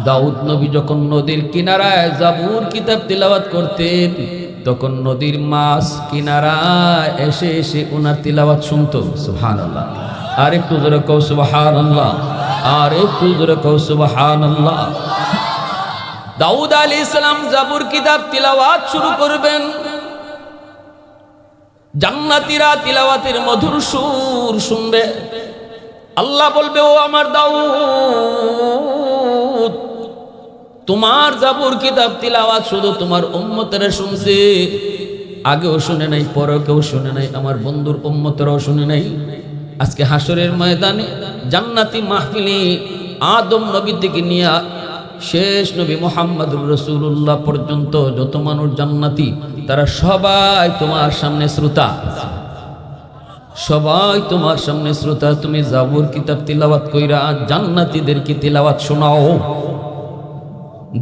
দাউদ নবী যখন নদীর কিনারায় জাবুর কিতাব তিলাওয়াত করতেন, তখন নদীর মাছ কিনারায় এসে এসে ওনার তিলাওয়াত শুনতো। সুবহানাল্লাহ। আর একটু জোরে কও সুবহানাল্লাহ, আর একটু জোরে কও সুবহানাল্লাহ। দাউদ আলাইহিস সালাম জাবুর কিতাব তিলাওয়াত শুরু করবেন, জান্নাতীরা তিলাওয়াতের মধুর সুর শুনবে। আল্লাহ বলবে, ও আমার দাউদ, তোমার জাবুর কিতাব তিলাওয়াত শুধু তোমার উম্মতেরা শুনছে, আগেও শুনে নাই, পরেও কেউ শুনে নাই, আমার বন্ধুর উম্মতেরাও শুনে নাই। আজকে হাসরের ময়দানে জান্নাতি মাহফিলে আদম নবী থেকে নিয়ে শেষ নবী মুহাম্মদুর রাসূলুল্লাহ পর্যন্ত যত মানুষ জান্নাতি, তারা সবাই তোমার সামনে শ্রোতা, সবাই তোমার সামনে শ্রোতা। তুমি জাবুর কিতাব তিলাওয়াত কইরা জান্নাতীদেরকে তিলাওয়াত শোনাও।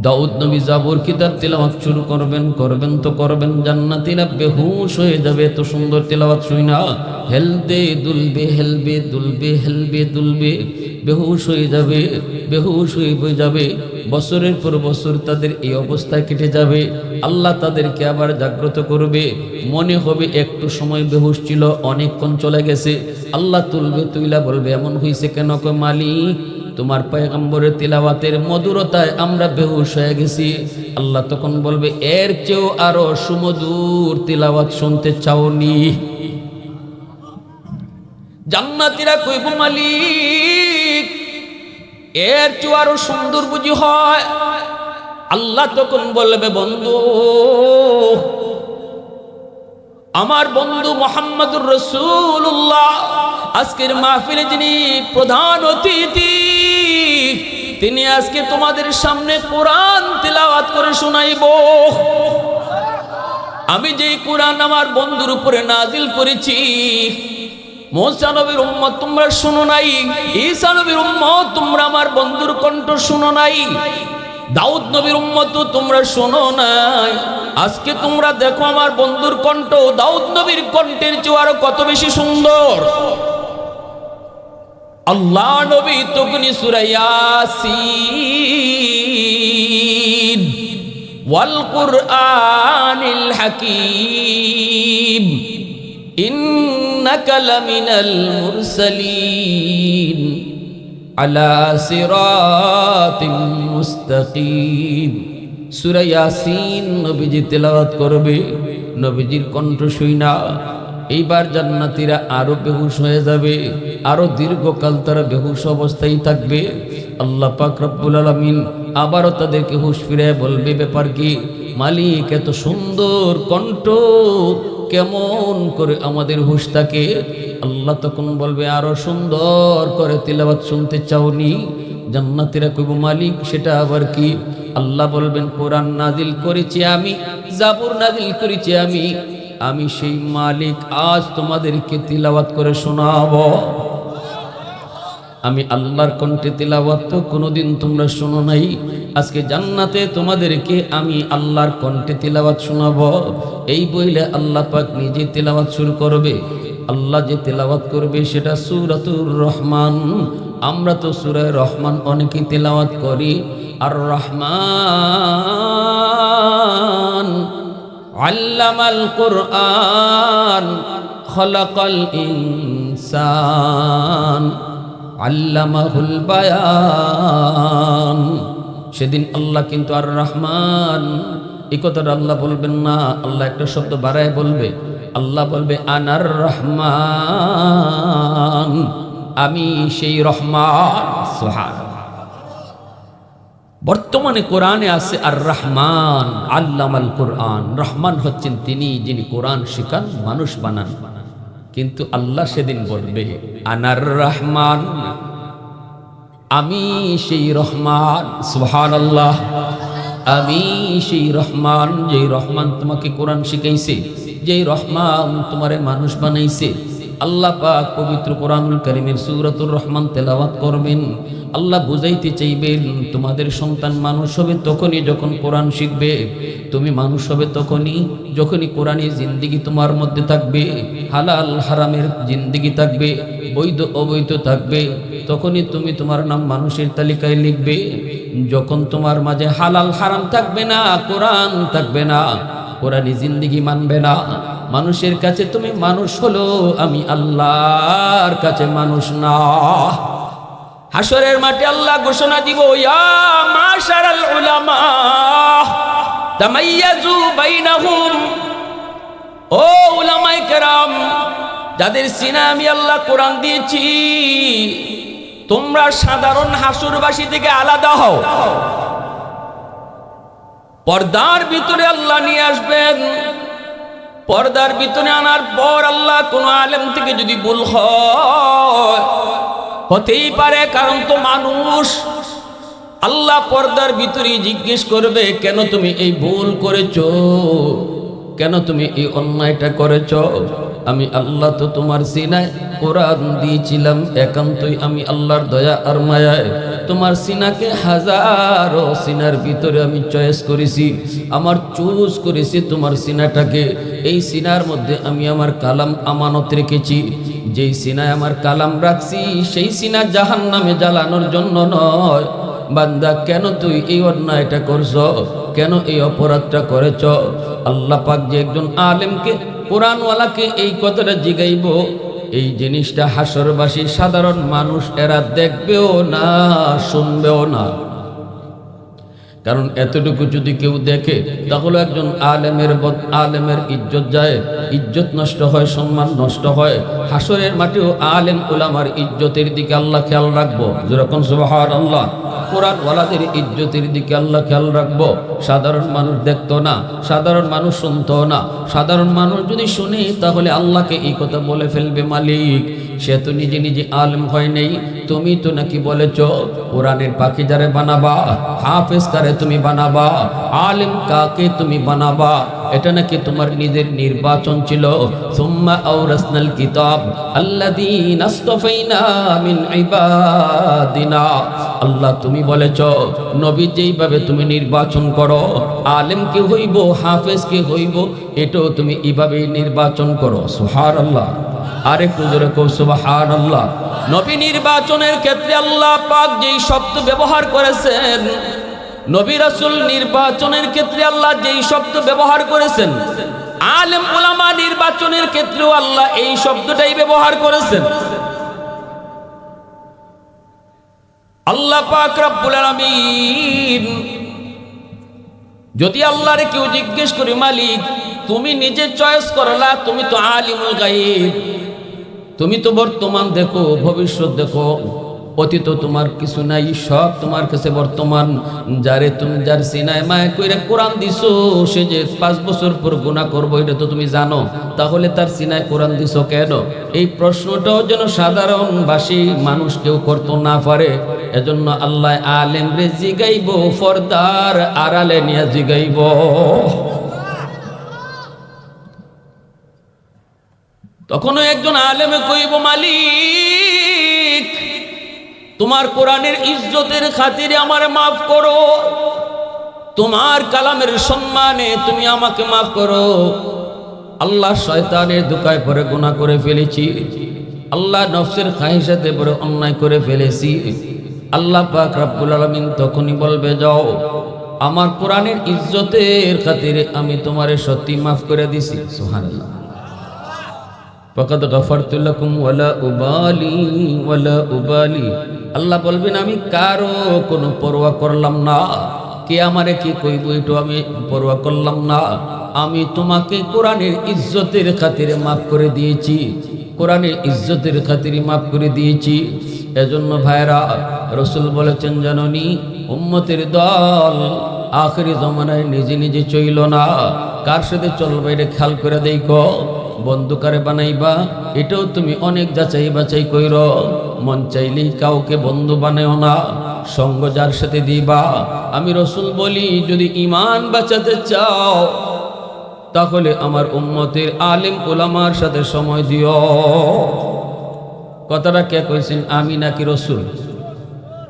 দাউদ নবী জাবুর কিতাব তিলাওয়াত শুরু করবেন তো করবেন, জান্নাতীরা বেহুশ হয়ে যাবে এত সুন্দর তিলাওয়াত শুনা। হেলবে দুলবে, হেলবে দুলবে, হেলবে দুলবে, বেহুশ হয়ে যাবে, বেহুশ হয়ে যাবে। বছরের পর বছর তাদের এই অবস্থায় কেটে যাবে। আল্লাহ তাদেরকে আবার জাগ্রত করবে, মনে হবে একটু সময় বেহুশ ছিল, অনেকক্ষণ চলে গেছে। আল্লাহ তুলবে, তুইলা বলবে, এমন হয়েছে কেন? কয়, মালিক তোমার পয়গম্বরের তিলাওয়াতের মধুরতায় আমরা বেহুশ হয়ে গেছি। আল্লাহ তখন বলবে, এর চেয়েও আরো সুমধুর তিলাওয়াত শুনতে চাওনি? জান্নাতীরা কইব, মালিক এর চেয়ে আরো সুন্দর বুঝি হয়? আল্লাহ তখন বলবে, বন্ধু, আমার বন্ধু মুহাম্মদুর রাসূলুল্লাহ আজকের মাহফিলে যিনি প্রধান অতিথি, তিনি আজকে তোমাদের সামনে কোরআন তিলাওয়াত করে শোনাইব। আমি যেই কোরআন আমার বন্ধুর উপরে নাজিল করেছি, মুসা নবীর উম্মত তোমরা শুনো নাই, ঈসা নবীর উম্মত তোমরা আমার বন্ধুর কণ্ঠ শুনো নাই, দাউদ নবীর উম্মত তোমরা শোনো নাই। আজকে তোমরা দেখো আমার বন্ধুর কণ্ঠ দাউদ নবীর কণ্ঠের চেয়ে আরো কত বেশি সুন্দর। আল্লাহ নবী তখনই সূরা ইয়াসিন ওয়াল কুরআনিল হাকীম ইন্নাকা লামিনাল মুরসালিন আলা সিরাতিম মুস্তাকিম, সূরা ইয়াসিন নবীজি তেলাওয়াত করবে। নবীজির কণ্ঠ শুইনা এইবার জান্নাতীরা আরো বেহুশ হয়ে যাবে, আরো দীর্ঘকাল তারা বেহুশ অবস্থায় থাকবে। আল্লাহ পাক রব্বুল আলামিন আবারও তাদেরকে হুঁশ ফিরায় বলবে, ব্যাপার কি মালিক? এত সুন্দর কণ্ঠ, কেমন করে আমাদের হুঁশ থাকে? আল্লাহ তখন বলবে, আরো সুন্দর করে তিলাওয়াত শুনতে চাওনি? জান্নাতীরা কইব, মালিক সেটা আবার কি? আল্লাহ বলবেন, কোরআন নাজিল করেছি আমি, জাবুর নাজিল করেছি আমি, আমি সেই মালিক আজ তোমাদেরকে তিলাওয়াত করে শোনাবো। আমি আল্লাহর কণ্ঠে তিলাওয়াত তো কোনোদিন তোমরা শোনো নাই, আজকে জান্নাতে তোমাদেরকে আমি আল্লাহর কণ্ঠে তিলাওয়াত শোনাবো। এই বইলে আল্লাহ পাক নিজে তিলাওয়াত শুরু করবে। আল্লাহ যে তিলাওয়াত করবে সেটা সূরাতুর রহমান। আমরা তো সূরা রহমান অনেকেই তিলাওয়াত করি। আর রহমান আল্লামাল কুরআন খলাকাল ইনসান আল্লামাহুল বায়ান। সেদিন আল্লাহ কিন্তু আর রহমান এই কথাটা আল্লাহ বলবেন না, আল্লাহ একটা শব্দ বাড়ায় বলবে। আল্লাহ বলবে, আনার রহমান, আমি সেই রহমান। সুবহানাল্লাহ। বর্তমানে কোরআনে আছে আর রহমান আল্লামাল কোরআন। রহমান হচ্ছেন তিনি যিনি কোরআন শিখান, মানুষ বানান। কিন্তু আল্লাহ সেদিন বলবে, আনার রহমান, আমি সেই রহমান। সুবহানাল্লাহ। আমি সেই রহমান, যেই রহমান তোমাকে কোরআন শিখাইছে, যেই রহমান তোমারে মানুষ বানাইছে। আল্লাহ পাক পবিত্র কোরআনুল কারীমের সূরাতুর রহমান তেলাওয়াত করবেন। আল্লাহ বুঝাইতে চাইবেন, তোমাদের সন্তান মানুষ হবে তখনই যখন কোরআন শিখবে। তুমি মানুষ হবে তখনই যখনই কোরআনী জিন্দেগি তোমার মধ্যে থাকবে, হালাল হারামের জিন্দেগি থাকবে, বৈধ অবৈধ থাকবে। তখনই তুমি তোমার নাম মানুষের তালিকায় লিখবে। যখন তোমার মাঝে হালাল হারাম থাকবে না, কোরআন থাকবে না, কোরআনী জিন্দেগি মানবে না, মানুষের কাছে তুমি মানুষ হলো, আমি আল্লাহর কাছে মানুষ না। হাসরের মাঠে আল্লাহ ঘোষণা দিব, ইয়া মাশারাল উলামা তামাইয়াজু বাইনাহুম, ও উলামায়ে কেরাম, যাদের সিনা আমি আল্লাহ কোরআন দিয়েছি, তোমরা সাধারণ হাসুরবাসী থেকে আলাদা হও। পর্দার ভিতরে আল্লাহ নিয়ে আসবেন। পর্দার ভিতরে আনার পর আল্লাহ কোন আলেম থেকে যদি ভুল হয়, হতেই পারে, কারণ তো মানুষ, আল্লাহ পর্দার ভিতরে জিজ্ঞেস করবে, কেন তুমি এই ভুল করেছো, কেন তুমি এই অন্যায়টা করেছ? আমি আল্লাহ তো তোমার সিনায় কোরআন দিয়েছিলাম, একান্তই আমি আল্লাহর দয়া আর মায়ায় তোমার সিনাকে হাজারো সিনার ভিতরে আমি চয়েস করেছি, আমার চুজ করেছি তোমার সিনাটাকে। এই সিনার মধ্যে আমি আমার কালাম আমানত রেখেছি। যেই সিনায় আমার কালাম রাখছি, সেই সিনা জাহান্নামে জ্বালানোর জন্য নয়। বান্দা, কেন তুই এই অন্যায়টা করছ, কেন এই অপরাধটা করেছ? আল্লাহ পাক যে একজন আলেমকে, কোরআনওয়ালাকে এই কথাটা জিগাইব, এই জিনিসটা হাসরবাসী সাধারণ মানুষ এরা দেখবেও না, শুনবেও না। কারণ এতটুকু যদি কেউ দেখে, তাহলে একজন আলেমের ইজ্জত যায়, ইজ্জত নষ্ট হয়, সম্মান নষ্ট হয়। হাসরের মাঠেও আলেম উলামার ইজ্জতের দিকে আল্লাহ খেয়াল রাখবো। যেরকম সুবহানাল্লাহ, কোরআনওয়ালাদের ইজ্জতের দিকে আল্লাহ খেয়াল রাখবো। সাধারণ মানুষ দেখতো না, সাধারণ মানুষ শুনতো না। সাধারণ মানুষ যদি শুনে, তাহলে আল্লাহকে এই কথা বলে ফেলবে, মালিক সে তো নিজে নিজে আলেম হয় নেই, তুমি তো নাকি বলেছ কোরআনের পাখি যারে বানাবা, হাফেজ কারে তুমি বানাবা, আলেম কাকে তুমি বানাবা, এটা নাকি তোমার নিজের নির্বাচন ছিল। সুম্মা আওরাসনাল কিতাব আল্লাযীনা আসতাফাইনা মিন ইবাদিনা, আল্লাহ তুমি বলেছ নবী যেইভাবে তুমি নির্বাচন করো, আলেম কে হইব, হাফেজ কে হইব, এটাও তুমি এইভাবেই নির্বাচন করো। সুবহানাল্লাহ, আরেকটু জোরে কও সুবহানাল্লাহ। নবী নির্বাচনের ক্ষেত্রে আল্লাহ পাক যেই শব্দ ব্যবহার করেছেন, নবী রাসূল নির্বাচনের ক্ষেত্রে আল্লাহ যেই শব্দ ব্যবহার করেছেন, আলেম উলামা নির্বাচনের ক্ষেত্রেও আল্লাহ এই শব্দটাই ব্যবহার করেছেন। আল্লাহ পাক রব্বুল আলামিন যদি আল্লাহরে কেউ জিজ্ঞেস করে, মালিক তুমি নিজে চয়েস করলা, তুমি তো আলিমুল গায়ব, তুমি তো বর্তমান দেখো, ভবিষ্যৎ দেখো, অতীত তোমার কিছু নাই, সব তোমার কাছে বর্তমান। যারে তুমি যার সিনায় মায়া কইরা কোরআন দিছো, সে যে 5 বছর পর গুনাহ করবো এটা তো তুমি জানো, তাহলে তার সিনায় কোরআন দিছো কেন? এই প্রশ্নটাও যেন সাধারণবাসী মানুষ কেউ করতে না পারে, এজন্য আল্লাহ আলেম রে জিগাইব, পর্দার আড়ালে নিয়ে জিগাইব। তখনও একজন আলেমে কইব, মালিক তোমার কোরআনের ইজ্জতের খাতিরে আমারে মাফ করো, তোমার কালামের সম্মানে তুমি আমাকে মাফ করো। আল্লাহ শয়তানের ধোঁকায় পড়ে গুনাহ করে ফেলেছি, আল্লাহ নফসের খাহিশাতে পড়ে অন্যায় করে ফেলেছি। আল্লাহ পাক রব্বুল আলামিন তখনই বলবে, যাও আমার কোরআনের ইজ্জতের খাতিরে আমি তোমারে সত্যি মাফ করে দিছি। সুবহানাল্লাহ, ফাকাদ গাফারতু লাকুম ওয়ালা উবালি ওয়ালা উবালি। আল্লাহ বলবেন, আমি কারো কোনো পরোয়া করলাম না, কে আমারে কি কইব এটা আমি পরোয়া করলাম না। আমি তোমাকে কোরআনের ইজ্জতের খাতিরে মাফ করে দিয়েছি, কোরআনের ইজ্জতের খাতিরে মাফ করে দিয়েছি। এজন্য ভাইরা, রাসূল বলেছেন, জাননি উম্মতের দল আখিরি জমানায় নিজে নিজে চইল না, কার সাথে চলবে এটা খেয়াল করে দেখো। বন্ধু কারে বানাইবা এটাও তুমি অনেক যাচাই বাছাই কইর। মন চাইলেই কাউকে বন্ধু বানাও না, সঙ্গ যার সাথে দিবা। আমি রাসূল বলি, যদি ঈমান বাঁচাতে চাও তাহলে আমার উম্মতের আলেম উলামার সাথে সময় দিও। কথাটা কে কইছেন, আমি নাকি রাসূল?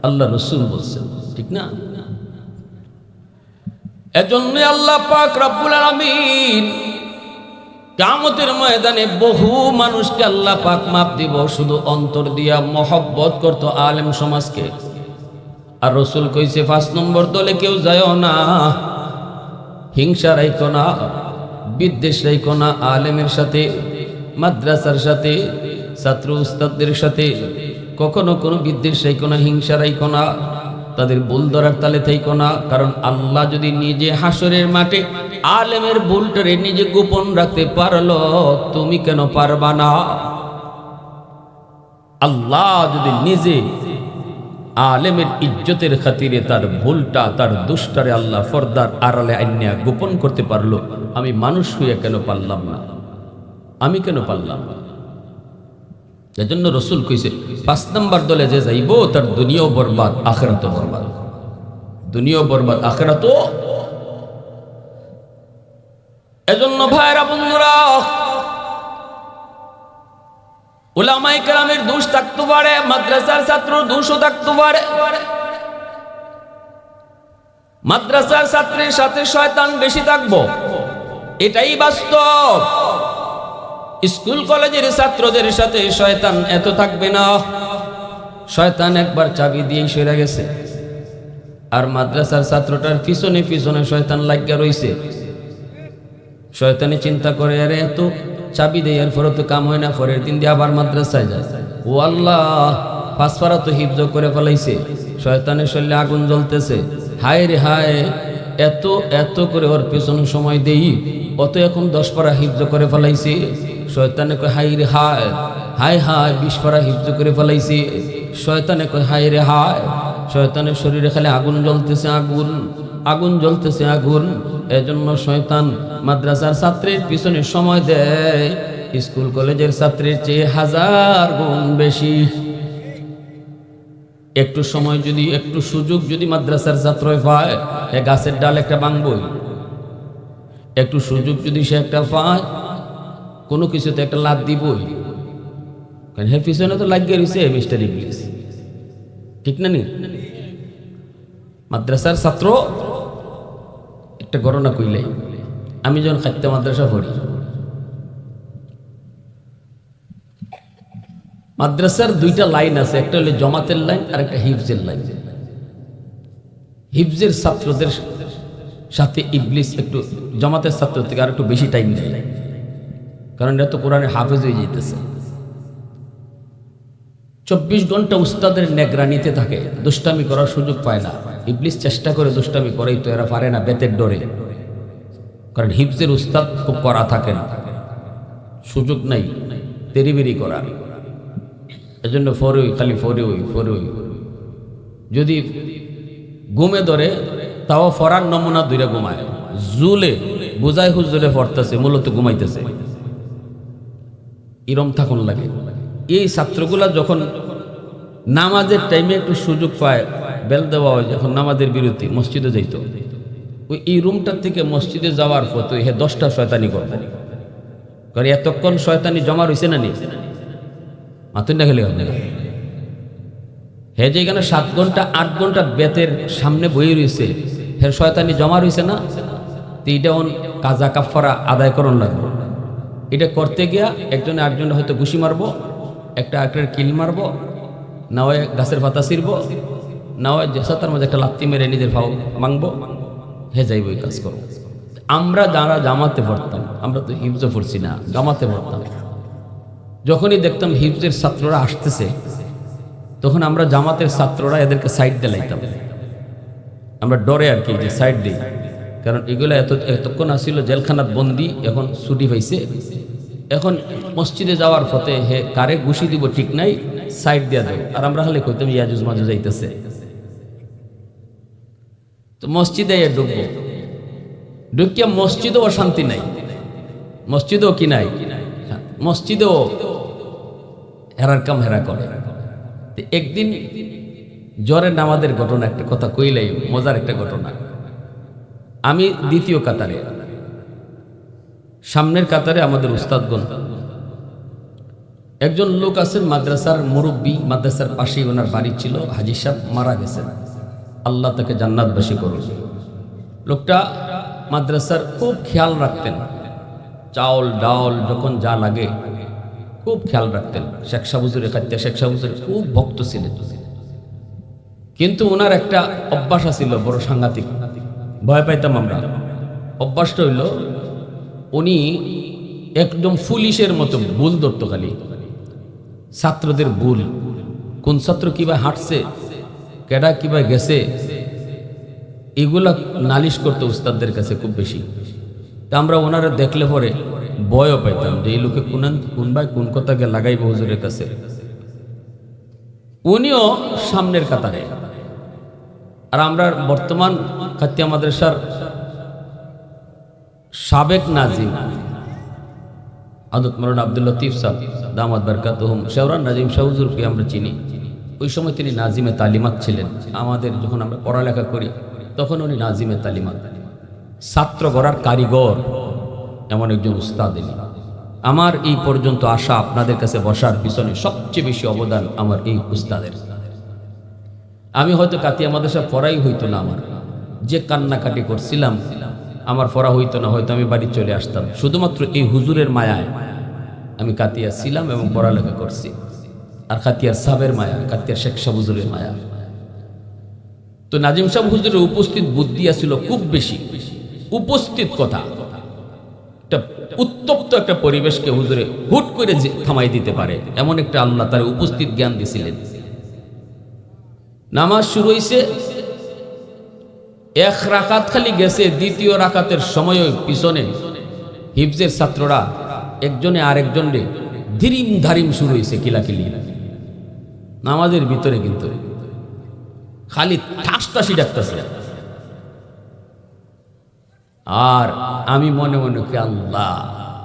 আল্লাহ রাসূল বলছেন, ঠিক না? এজন্য আল্লাহ পাক রব্বুল আলামিন কিয়ামতের ময়দানে বহু মানুষকে আল্লাহ পাক মাপ দিব, শুধু অন্তর দিয়া মহব্বত করত আলেম সমাজকে। আর রসুল কইছে 5 নম্বর দলে কেউ যায়ও না, হিংসা রাইখো না, বিদ্বেষ রাইখো না, আলেমের সাথে, মাদ্রাসার সাথে, ছাত্র উস্তাদদের সাথে কখনো কোনো বিদ্বেষ রাইখো না, হিংসা রাইখো না, তাদের ভুল ধরার তালে থাইকো না। কারণ আল্লাহ যদি নিজে হাসরের মাঠে আলেমের ভুলটারে নিজে গোপন রাখতে পারলো, তুমি কেন পারবা না? আল্লাহ যদি নিজে আলেমের ইজ্জতের খাতিরে তার ভুলটা, তার দুষ্টারে আল্লাহ ফর্দার আড়ালে আইনা গোপন করতে পারলো, আমি মানুষ হইয়া কেন পারলাম না? আমি কেন পারলাম না? এজন্য রসুল কইছে 5 নম্বর দলে যে যাইব তার দুনিয়াও বরবাদ, আখিরাতও বরবাদ। দুনিয়াও বরবাদ, আখিরাতও। এজন্য ভাইরা বন্ধুরা, উলামায়ে কেরামের দোষ থাকতে পারে, মাদ্রাসার ছাত্রর দোষও থাকতে পারে। মাদ্রাসার ছাত্রের সাথে শয়তান বেশি থাকবো, এটাই বাস্তব। স্কুল কলেজের ছাত্রদের সাথে শয়তান এত থাকবে না। শয়তান একবার চাবি দিয়ে সরে গেছে, আর মাদ্রাসার ছাত্রটার পিছনে পিছনে শয়তান লাগিয়া রইছে। শয়তানে চিন্তা করে, আরে এত চাবি দেয় এর পরে তো কাম হয় না, পরের দিন দিয়ে আবার মাদ্রাসায় যায়। ও আল্লাহ, 5 পারা তো হিফজ করে ফেলাইছে, শয়তানের শরীরে আগুন জ্বলতেছে। হায় রে হায়, এত এত করে ওর পেছনে সময় দেই, অত এখন 10 পারা হিফজ করে ফেলাইছে। শয়তানে কয় হায় রে হায়, হায় হায় 20 পারা হিফজ করে ফেলাইছে। শয়তানে কয় হায় রে হায়, শয়তানের শরীরে খালি আগুন জ্বলতেছে, আগুন আগুন জ্বলতেছে, আগুন। এজন্য শয়তান মাদ্রাসার ছাত্রের পিছনে সময় দেয় স্কুল কলেজের ছাত্রের চেয়ে 1000 গুণ বেশি। একটু সময় যদি, একটু সুযোগ যদি মাদ্রাসার ছাত্র পায়, এ গাছের ডাল একটা ভাঙবই। একটু সুযোগ যদি সে একটা পায়, কোনো কিছুতে একটা লাত দিবই। কারণ হে পিছনে তো লাগিয়ে রয়েছে মিস্টার ইংলিশ, ঠিক না নি? মাদ্রাসার ছাত্র একটা ঘটনা কইলে, আমি যখন খাদ্য মাদ্রাসা পড়ি, মাদ্রাসার 2টা লাইন আছে, একটা হলো জমাতের লাইন আর একটা হিফজের লাইন। হিফজের ছাত্রদের সাথে ইবলিস একটু জমাতের ছাত্র থেকে আর একটু বেশি টাইম দেয়, কারণ এটা তো কোরআনের হাফেজ হয়ে যেতেছে। 24 ঘন্টা উস্তাদের নেগরানিতে থাকে, দুষ্টামি করার সুযোগ পায় না। ইবলিস চেষ্টা করে দুষ্টামি করেই তো এরা পারে না, বেতের ডরে। কারণ হিফজের উস্তাদ খুব করা থাকে না, সুযোগ নাই তেরিবেরি করার। এজন্য ফরে খালি ফরে ওই যদি ঘুমে ধরে তাও ফরার নমুনা 2টা ঘুমায়, জুলে বুঝায় হুজুরে পড়তেছে, মূলত ঘুমাইতেছে। ইরম থাকুন লাগে। এই ছাত্রগুলা যখন নামাজের টাইমে একটু সুযোগ পায়, বেল দেওয়া হয় যখন নামাজের বিরতি, মসজিদে যাইতো, ওই এই রুমটার থেকে মসজিদে যাওয়ার পথে হে 10টা শয়তানি করবে। কারণ এতক্ষণ শয়তানি জমা রয়েছে না নি, মাতুন না খেলে হবে। হে যেখানে 7 ঘন্টা 8 ঘন্টা বেতের সামনে বই রয়েছে, হে শয়তানি জমা রয়েছে না, তো এইটা কাজা কাফারা আদায় করণ লাগবে। এটা করতে গিয়া একজনে আরেকজনে হয়তো ঘুষি মারবো, একটা আরেকটার কিল মারবো, না হয় গাছের পাতা ছিঁড়বো, না হয় জেসাতার মধ্যে একটা লাত্তি মেরে নিজের ভাও মাংবো, হে যাইব এই কাজ করবো। আমরা যারা জামাতে পড়তাম, আমরা তো হিফজও পড়ছি না, জামাতে পড়তাম, যখনই দেখতাম হিফজের ছাত্ররা আসতেছে, তখন আমরা জামাতের ছাত্ররা এদেরকে সাইড দিলাইতাম। আমরা ডরে আর কি, যে সাইড দিই, কারণ এগুলো এতক্ষণ আসছিল জেলখানাত বন্দি, এখন ছুটি পাইছে, এখন মসজিদে যাওয়ার পথে হে কারে ঘুষি দিব ঠিক নাই, সাইড দিয়া দেব। আর আমরা খালি কইতাম ইয়াজুজ মাজুজ যাইতেছে, তো মসজিদে ঢুকবো, ঢুকিয়া মসজিদেও শান্তি নাই, মসজিদেও কি নাই, মসজিদেও হেরার কাম হেরা করে। একদিন জ্বরের নামাজের ঘটনা, একটা কথা কইলাই, মজার একটা ঘটনা। আমি দ্বিতীয় কাতারে, সামনের কাতারে আমাদের উস্তাদগণ, একজন লোক আছেন মাদ্রাসার মুরব্বী, মাদ্রাসার পাশেই ওনার বাড়ি ছিল, হাজী সাহেব মারা গেছেন, আল্লাহ তাকে জান্নাতবাসী করুন। লোকটা মাদ্রাসার খুব খেয়াল রাখতেন, চাউল ডাউল যখন যা লাগে খুব খেয়াল রাখতেন। শেখ সাহ হুজুরের খাদ্য, শেখ সাহ হুজুর খুব ভক্ত ছিলেন, কিন্তু ওনার একটা অভ্যাস ছিল বড় সাংঘাতিক, ভয় পাইতাম আমরা। অভ্যাসটা হইল উনি একদম পুলিশের মতো ভুল ধরতো খালি, ছাত্রদের ভুল, কোন ছাত্র কিভাবে হাঁটছে, কেডা কিভাবে গেছে, এগুলা নালিশ করতো উস্তাদদের কাছে খুব বেশি। তা আমরা ওনারা দেখলে পরে ভয়ও পাইতাম যে এই লোকে কোন ভাই কোন কথাকে লাগাইব হুজুরের কাছে। উনিও সামনের কাতারে। আর আমরা বর্তমান খাতিয়া মাদ্রাসার সাবেক নাজিম হযরত মাওলানা আব্দুল লতিফ সাহেব দামাত বারকাতুহুম শেওরান নাজিম শাহ হুজুরকে আমরা চিনি। ওই সময় তিনি নাজিমে তালিমাত ছিলেন। আমাদের যখন আমরা পড়ালেখা করি তখন উনি নাজিমে তালিমাত, ছাত্র গড়ার কারিগর, এমন একজন উস্তাদ। আমার এই পর্যন্ত আসা, আপনাদের কাছে বসার পিছনে সবচেয়ে বেশি অবদান আমার এই উস্তাদের। আমি হয়তো কাতিয়া মাদ্রাসা পড়াই হইতো না, আমার যে কান্নাকাটি করছিলাম, আমার পড়া হইতো না, হয়তো আমি বাড়ি চলে আসতাম। শুধুমাত্র এই হুজুরের মায়ায় আমি কাতিয়া ছিলাম এবং পড়ালেখা করছি। আর কাতিয়ার সাহেবের মায়া, কাতিয়ার শেখ সাহেব হুজুরের মায়া। তো নাজিম সাহেব হুজুরের উপস্থিত বুদ্ধি আছিল খুব বেশি। উপস্থিত কথা, একটা উত্তপ্ত একটা পরিবেশকে হুজুরে হুট করে থামাই দিতে পারে, এমন একটা আল্লাহ তার উপস্থিত জ্ঞান দিছিলেন। নামাজ শুরু হইছে, এক রাকাত খালি গেছে, দ্বিতীয় রাকাতের সময় পিছনে হিফজের ছাত্ররা একজনে আরেকজনে ধিরিম ধারিম শুরু হয়েছে, কিলাকিলি নামাজের ভিতরে, কিন্তু খালি ঠাসটাসি ডাকতেছে। আর আমি মনে মনে কি, আল্লাহ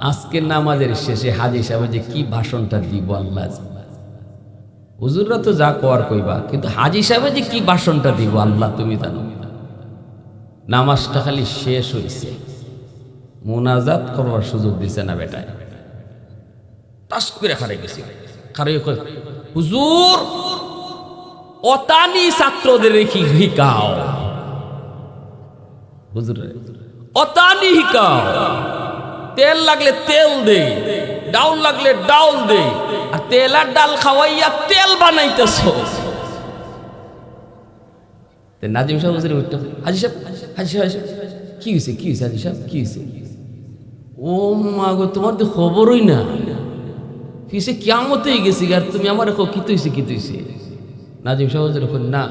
আজকে নামাজের শেষে হাজী সাহেব যে কি ভাষণটা দিব, আল্লাহ হুজুররা তো যা কর কইবা, কিন্তু হাজী সাহেব যে কি ভাষণটা দিব আল্লাহ তুমি জানো। নামাজটা খালি শেষ হয়েছে, মোনাজাত করবার সুযোগ দিছে না বেটায়। টাস করে খারে গেছি, খারে হুজুর অতানি ছাত্রদের কি হিকাও, হুজুর অতানি হিকাও, তেল লাগলে তেল দে, ডাউল লাগলে ডাউল দে, আর তেল আর ডাল খাওয়াইয়া তেল বানাইতেছ। নাজিম সাহেব হুজুর উঠতে, হাজী সাহেব, হাজী সাহেব কি হয়েছে, কি হয়েছে হাজী সাহেব, কি হয়েছে? ও মা গো, তোমার তো খবরই না, ফিসে কিয়ামত হয়ে গেছি, আর তুমি আমার কি হয়েছে, কি হয়েছে? নাজিম সাহেব হুজুর না,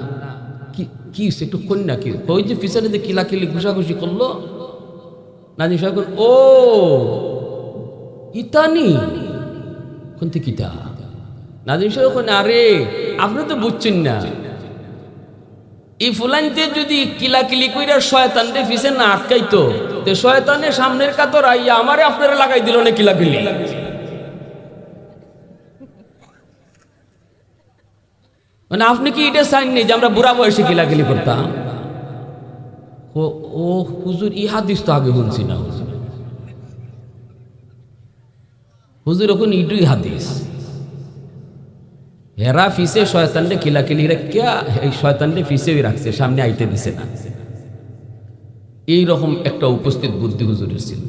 কি হয়েছে একটু কন্যা, কি ওই যে ফিসারে যে কিলাকিলি ঘুষাঘুষি করলো। নাজিম সাহেব ও ইতানি কোন থেকে কিতা? নাজিম সাহেব আরে আপনি তো বুঝছেন না, এই ফুলাইনতে যদি কিলাকিলি কইরা শয়তানরে ফিসে না আটকাইতো, তে শয়তানের সামনের কাতর আইয়া আমারে আপনারা লাগাই দিল না কিলাকিলি। মানে আপনি কি এটা চাইন নি যে আমরা বুড়া বয়সে কিলাকিলি করতাম? ও হুজুর ই হাদিস তো আগে শুনছি না, হুজুর এখন ইটুই হাদিস। হেরা ফিসে শয়তানরে কিলাকিলি রেখা এই শয়তানরে ফিসেই রাখছে, সামনে আইতে দিছে না। এইরকম একটা উপস্থিত বুদ্ধি হুজুরের ছিল।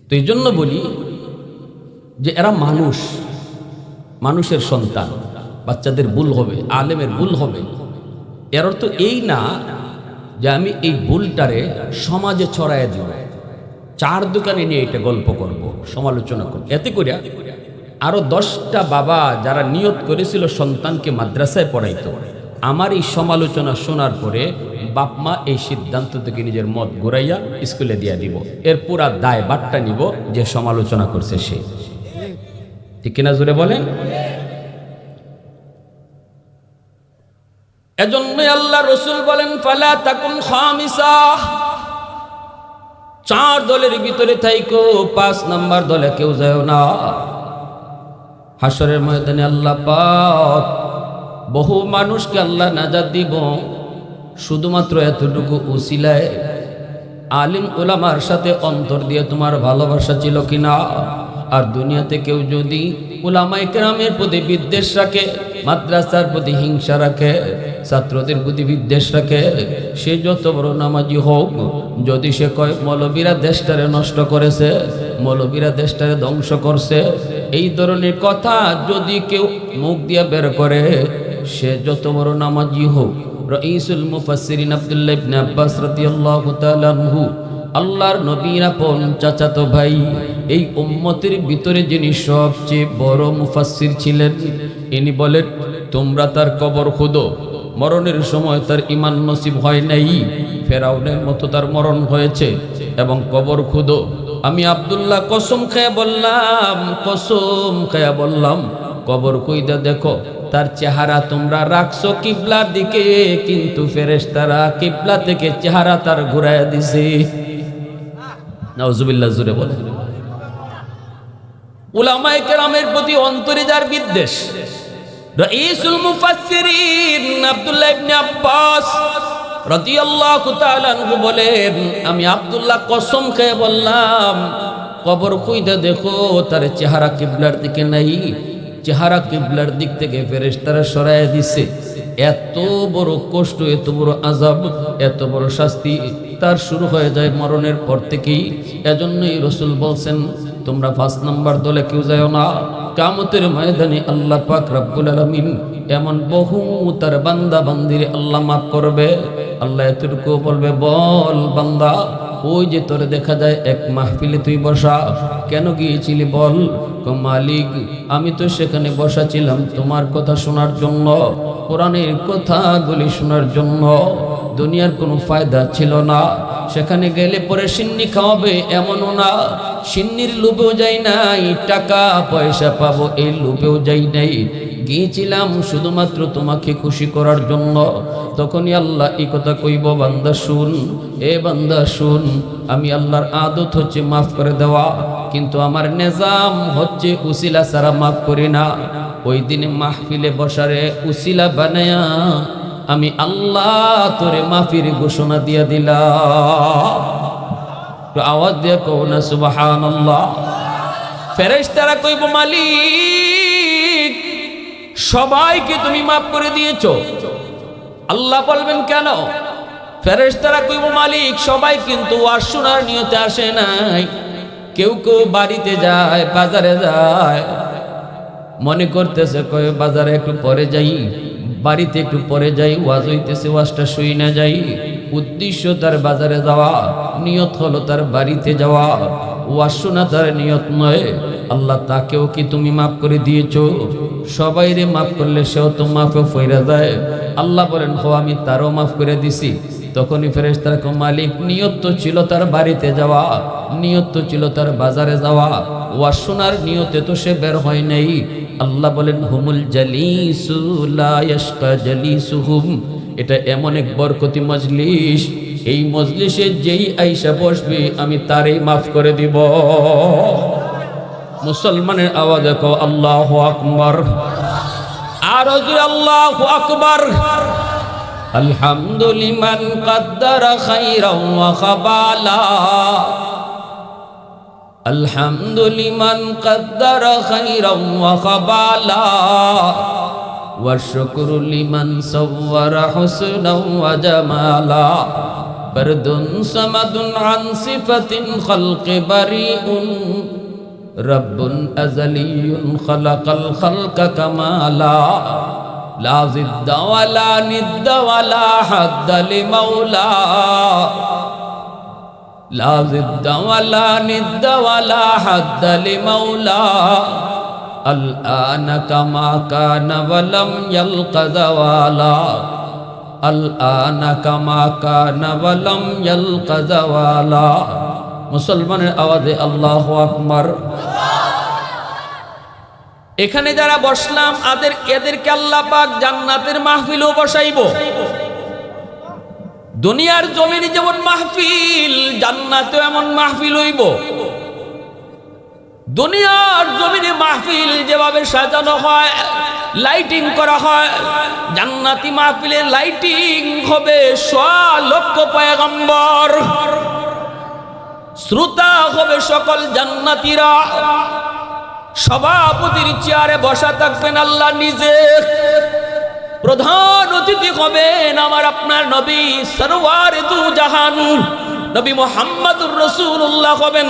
তো এই জন্য বলি যে এরা মানুষ, মানুষের সন্তান, বাচ্চাদের ভুল হবে, আলেমের ভুল হবে। এর অর্থ এই না যে আমি এই ভুলটারে সমাজে ছড়াইয়া দিব, চার দোকানে নিয়ে এটা গল্প করব, সমালোচনা করব। এতে করে আরো 10টা বাবা যারা নিয়ত করেছিল সন্তানকে মাদ্রাসায় পড়াইতো, আমার এই সমালোচনা শোনার পরে বাপ মা এই সিদ্ধান্ত থেকে নিজের মত ঘুরাইয়া স্কুলে দিয়া দিব। এর পুরা দায় বাট্টা নিব যে সমালোচনা করছে সে। ঠিক কিনা জোরে বলেন? এজন্য আল্লাহ রসুল বলেন ফালা তাকুন খামিসা, 4 দলের ভিতরে থাইকো, 5 নাম্বার দলে কেউ যায় না। হাসরের ময়দানে আল্লাহ পাক বহু মানুষকে আল্লাহ নাজাত দিব, শুধুমাত্র এতটুকু উসিলায় আলিম উলামার সাথে অন্তর দিয়ে তোমার ভালোবাসা ছিল কিনা। আর দুনিয়াতে কেউ যদি উলামায়ে কেরামের প্রতি বিদ্বেষ রাখে, মাদ্রাসার প্রতি হিংসা রাখে, ছাত্রদের প্রতি বিদ্বেষ রাখে, সে যত বড় নামাজি হোক, যদি সে কয় মৌলবীরা দেশটারে নষ্ট করেছে, মৌলবীরা দেশটারে ধ্বংস করছে, এই ধরনের কথা যদি কেউ মুখ দিয়ে বের করে, সে যত বড় নামাজি হোক। রাইসুল মুফাসসিরিন আব্দুল্লাহ ইবনে আব্বাস রাদিয়াল্লাহু তাআলা আনহু, আল্লাহর নবীর আপন চাচাতো ভাই, এই উম্মতের ভিতরে যিনি সবচেয়ে বড় মুফাসসির ছিলেন, ইনি বলেন তোমরা তার কবর খুঁদো। মরণের সময় তার ঈমান নসিব হয় নাই, ফেরাউনের মতো তার মরণ হয়েছে, এবং কবর খুঁদো। আমি আব্দুল্লাহ কসম খেয়ে বললাম কবর খুঁইদা দেখো তার চেহারা তোমরা রাখছো কিবলার দিকে, কিন্তু ফেরেশতারা কিবলা থেকে চেহারা তার ঘুরাইয়া দিছে। নাউজুবিল্লাহ, জোরে বলে। উলামায়ে কেরামের প্রতি অন্তরে যার বিদ্বেষ। রাইসুল মুফাসসিরিন আব্দুল্লাহ ইবনে আব্বাস রাদিয়াল্লাহু তাআলা আনহু বলেন, আমি আব্দুল্লাহ কসম খেয়ে বললাম কবর খুঁইদা দেখো তার চেহারা কিবলার দিকে নাই, চেহারা কিবলার দিক থেকে ফেরেশতারা সরাইয়া দিছে। এত বড় কষ্ট, এত বড় আযাব, এত বড় শাস্তি তার শুরু হয়ে যায় মরণের পর থেকেই। এজন্যই রাসূল বলছেন তোমরা 5 নাম্বার দলে কেউ যাও না। কিয়ামতের ময়দানে আল্লাহ পাক রব্বুল আলামিন এমন বহু তার বান্দা বান্দির আল্লাহ মাফ করবে। আল্লাহ এতটুকু বলবে, বল বান্দা, ওই যে তোরে দেখা যায় এক মাহফিলে তুই বসা, কেন গিয়েছিলি বল? মালিক, আমি তো সেখানে বসা ছিলাম তোমার কথা শোনার জন্য, কোরআনের কথাগুলি শোনার জন্য। দুনিয়ার কোনো ফায়দা ছিল না। সেখানে গেলে পরে সিন্নি খাওয়াবে এমনও না, সিন্নির লোভেও যাই নাই, টাকা পয়সা পাবো এই লোভেও যাই নাই, গিয়েছিলাম শুধুমাত্র তোমাকে খুশি করার জন্য। তখনই আল্লাহ এই কথা কইব, বান্দা শুন, এ বান্দা শুন, আমি আল্লাহর আদত হচ্ছে মাফ করে দেওয়া, কিন্তু আমার নিজাম হচ্ছে উসিলা ছাড়া মাফ করি না। ওই দিনে মাহফিলে বসারে উসিলা বানায়া আমি আল্লাহ তোরে মাফির ঘোষণা দিয়া দিলাম। তো আওয়াজ দিয়ে কও না সুবহানাল্লাহ। ফেরেশতারা কইব, মালিক সবাইকে তুমি মাফ করে দিয়েছো। আল্লাহ বলবেন কেন? ফেরেশতারা কইব, মালিক সবাই কিন্তু ওয়াজ শোনার নিয়তে আসে নাই, কেউ কেউ বাড়িতে যায়, বাজারে যায়, মনে করতেছে কয় বাজারে একটু পরে যাই, বাড়িতে একটু পরে যাই, ওয়াজ হইতেছে ওয়াজটা শুই না যাই। উদ্দেশ্য তার বাজারে যাওয়া, নিয়ত হলো তার বাড়িতে যাওয়া, ওয়াজ শোনা তার নিয়ত নয়। আল্লাহ তাকেও কি তুমি মাফ করে দিয়েছো? সবাই রে মাফ করলে সেও তো মাফে ফিরে যায়। আল্লাহ বলেন, হো আমি তারও মাফ করে দিছি। তখনই ফেরেশতারা কয়, মালিক নিয়ত তো ছিল তার বাড়িতে যাওয়া, নিয়ত তো ছিল তার বাজারে যাওয়া, ওয়াজ শোনার নিয়তে তো সে বের হয় নাই। আল্লাহ বলেন, হুমুল জালিসু লা ইয়াশকা জালিসুহুম, এটা এমন এক বরকতি মজলিস, এই মজলিসে যেই আইসা বসবে আমি তারই মাফ করে দিব। মুসলমানের আওয়াজে কও আল্লাহু আকবার, আর জোরে আল্লাহু আকবার। আলহামদুলিমান কদ্দারা খাইরাও ওয়া খাবালা, আলহামদুলিমান কদ্দারা খাইরাও ওয়া খাবালা, ওয়া শুকরু লিমান সাওয়ারা হুসনাও ওয়া জামালা, ফরদুন সামাদুন আন সিফাতিন খালকি বারিউন, রব্বুন আযালিয়ুন খালাকাল খালকা কামালা, লা জিদ্দা ওয়ালা নিদ্দা ওয়ালা হাদ্দা লিমাওলা, লা জিদ্দা ওয়ালা নিদ্দা ওয়ালা হাদ্দা লিমাওলা, আল আনা কামা কানা ওয়ালাম ইয়ালকা যাওয়ালা, আল আনা কামা কানা ওয়ালাম ইয়ালকা যাওয়ালা। মুসলমানের আওয়াজে আল্লাহু আকবার। এখানে যারা বসলাম এদেরকে আল্লাহ পাক জান্নাতের মাহফিলও বসাইব। দুনিয়ার জমিনে যেমন মাহফিল, জান্নাতেও এমন মাহফিল হইব। দুনিয়ার জমিনে মাহফিল যেভাবে সাজানো হয়, লাইটিং করা হয়, জান্নাতি মাহফিলের লাইটিং হবে 100 লক্ষ পয়গম্বর, শ্রোতা হবে সকল জান্নাতীরা। সভাপতির চেয়ারে বসা থাকবেন আল্লাহ নিজে, প্রধান অতিথি হবেন আমার আপনার নবী সরওয়ারে দু জাহান নবী মুহাম্মদুর রাসূলুল্লাহ হবেন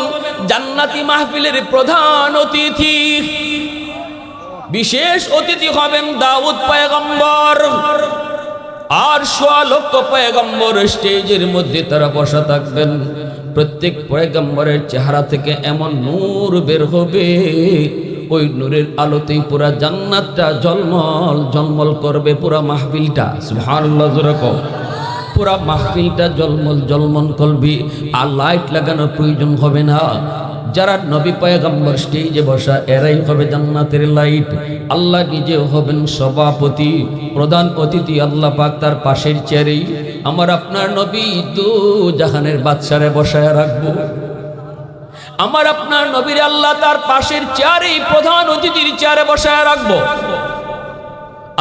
জান্নাতি মাহফিলের প্রধান অতিথি। বিশেষ অতিথি হবেন দাউদ পয়গম্বর, আর ১৬ লক্ষ পয়গম্বর স্টেজের মধ্যে তারা বসা থাকবেন। প্রত্যেক পয়গম্বরের চেহারা থেকে এমন নূর বের হবে, ওই নূরের আলোতেই পুরা জান্নাতটা ঝলমল ঝলমল করবে। পুরা মাহফিলটা, সুবহানাল্লাহ জোরে কও, পুরা মাহফিলটা ঝলমল ঝলমল করবে। আর লাইট লাগানোর প্রয়োজন হবে না। যারা নবী পয়গম্বর স্টেজে বসা, এরাই হবে জান্নাতের লাইট। আল্লাহ নিজেও হবেন সভাপতি, প্রধান অতিথি। আল্লাহ পাক তার পাশের চেয়ারেই আমার আপনার নবী দু জাহানের বাদশারে বসায় রাখবো। আমার আপনার নবীর আল্লাহ তার পাশের চেয়ারেই প্রধান অতিথির চেয়ারে বসায় রাখবো।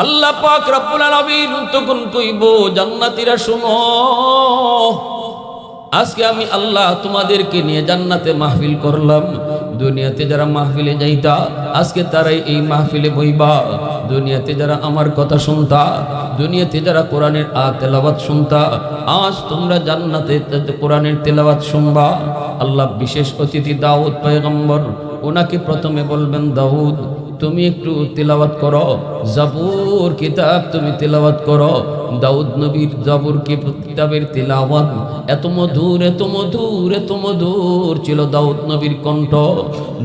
আল্লাহ পাক রব্বুল আলামিন তখন কইব, জান্নাতীরা শুনো, আজকে আমি আল্লাহ তোমাদেরকে নিয়ে জান্নাতে মাহফিল করলাম। দুনিয়াতে যারা মাহফিলে যাইতা, আজকে তারাই এই মাহফিলে বইবা। দুনিয়াতে যারা আমার কথা শুনতা, দুনিয়াতে যারা কোরআনের তেলাওয়াত শুনতা, আজ তোমরা জান্নাতে কোরআনের তেলাওয়াত শুনবা। আল্লাহ বিশেষ অতিথি দাউদ পয়গম্বর, ওনাকে প্রথমে বলবেন, দাউদ তুমি একটু তেলাওয়াত করো, জাবুর কিতাব তুমি তেলাওয়াত করো। দাউদ নবীর জাবুর কিতাবের তেলাওয়াত এত মধুর, এত মধুর, এত মধুর ছিল দাউদ নবীর কণ্ঠ।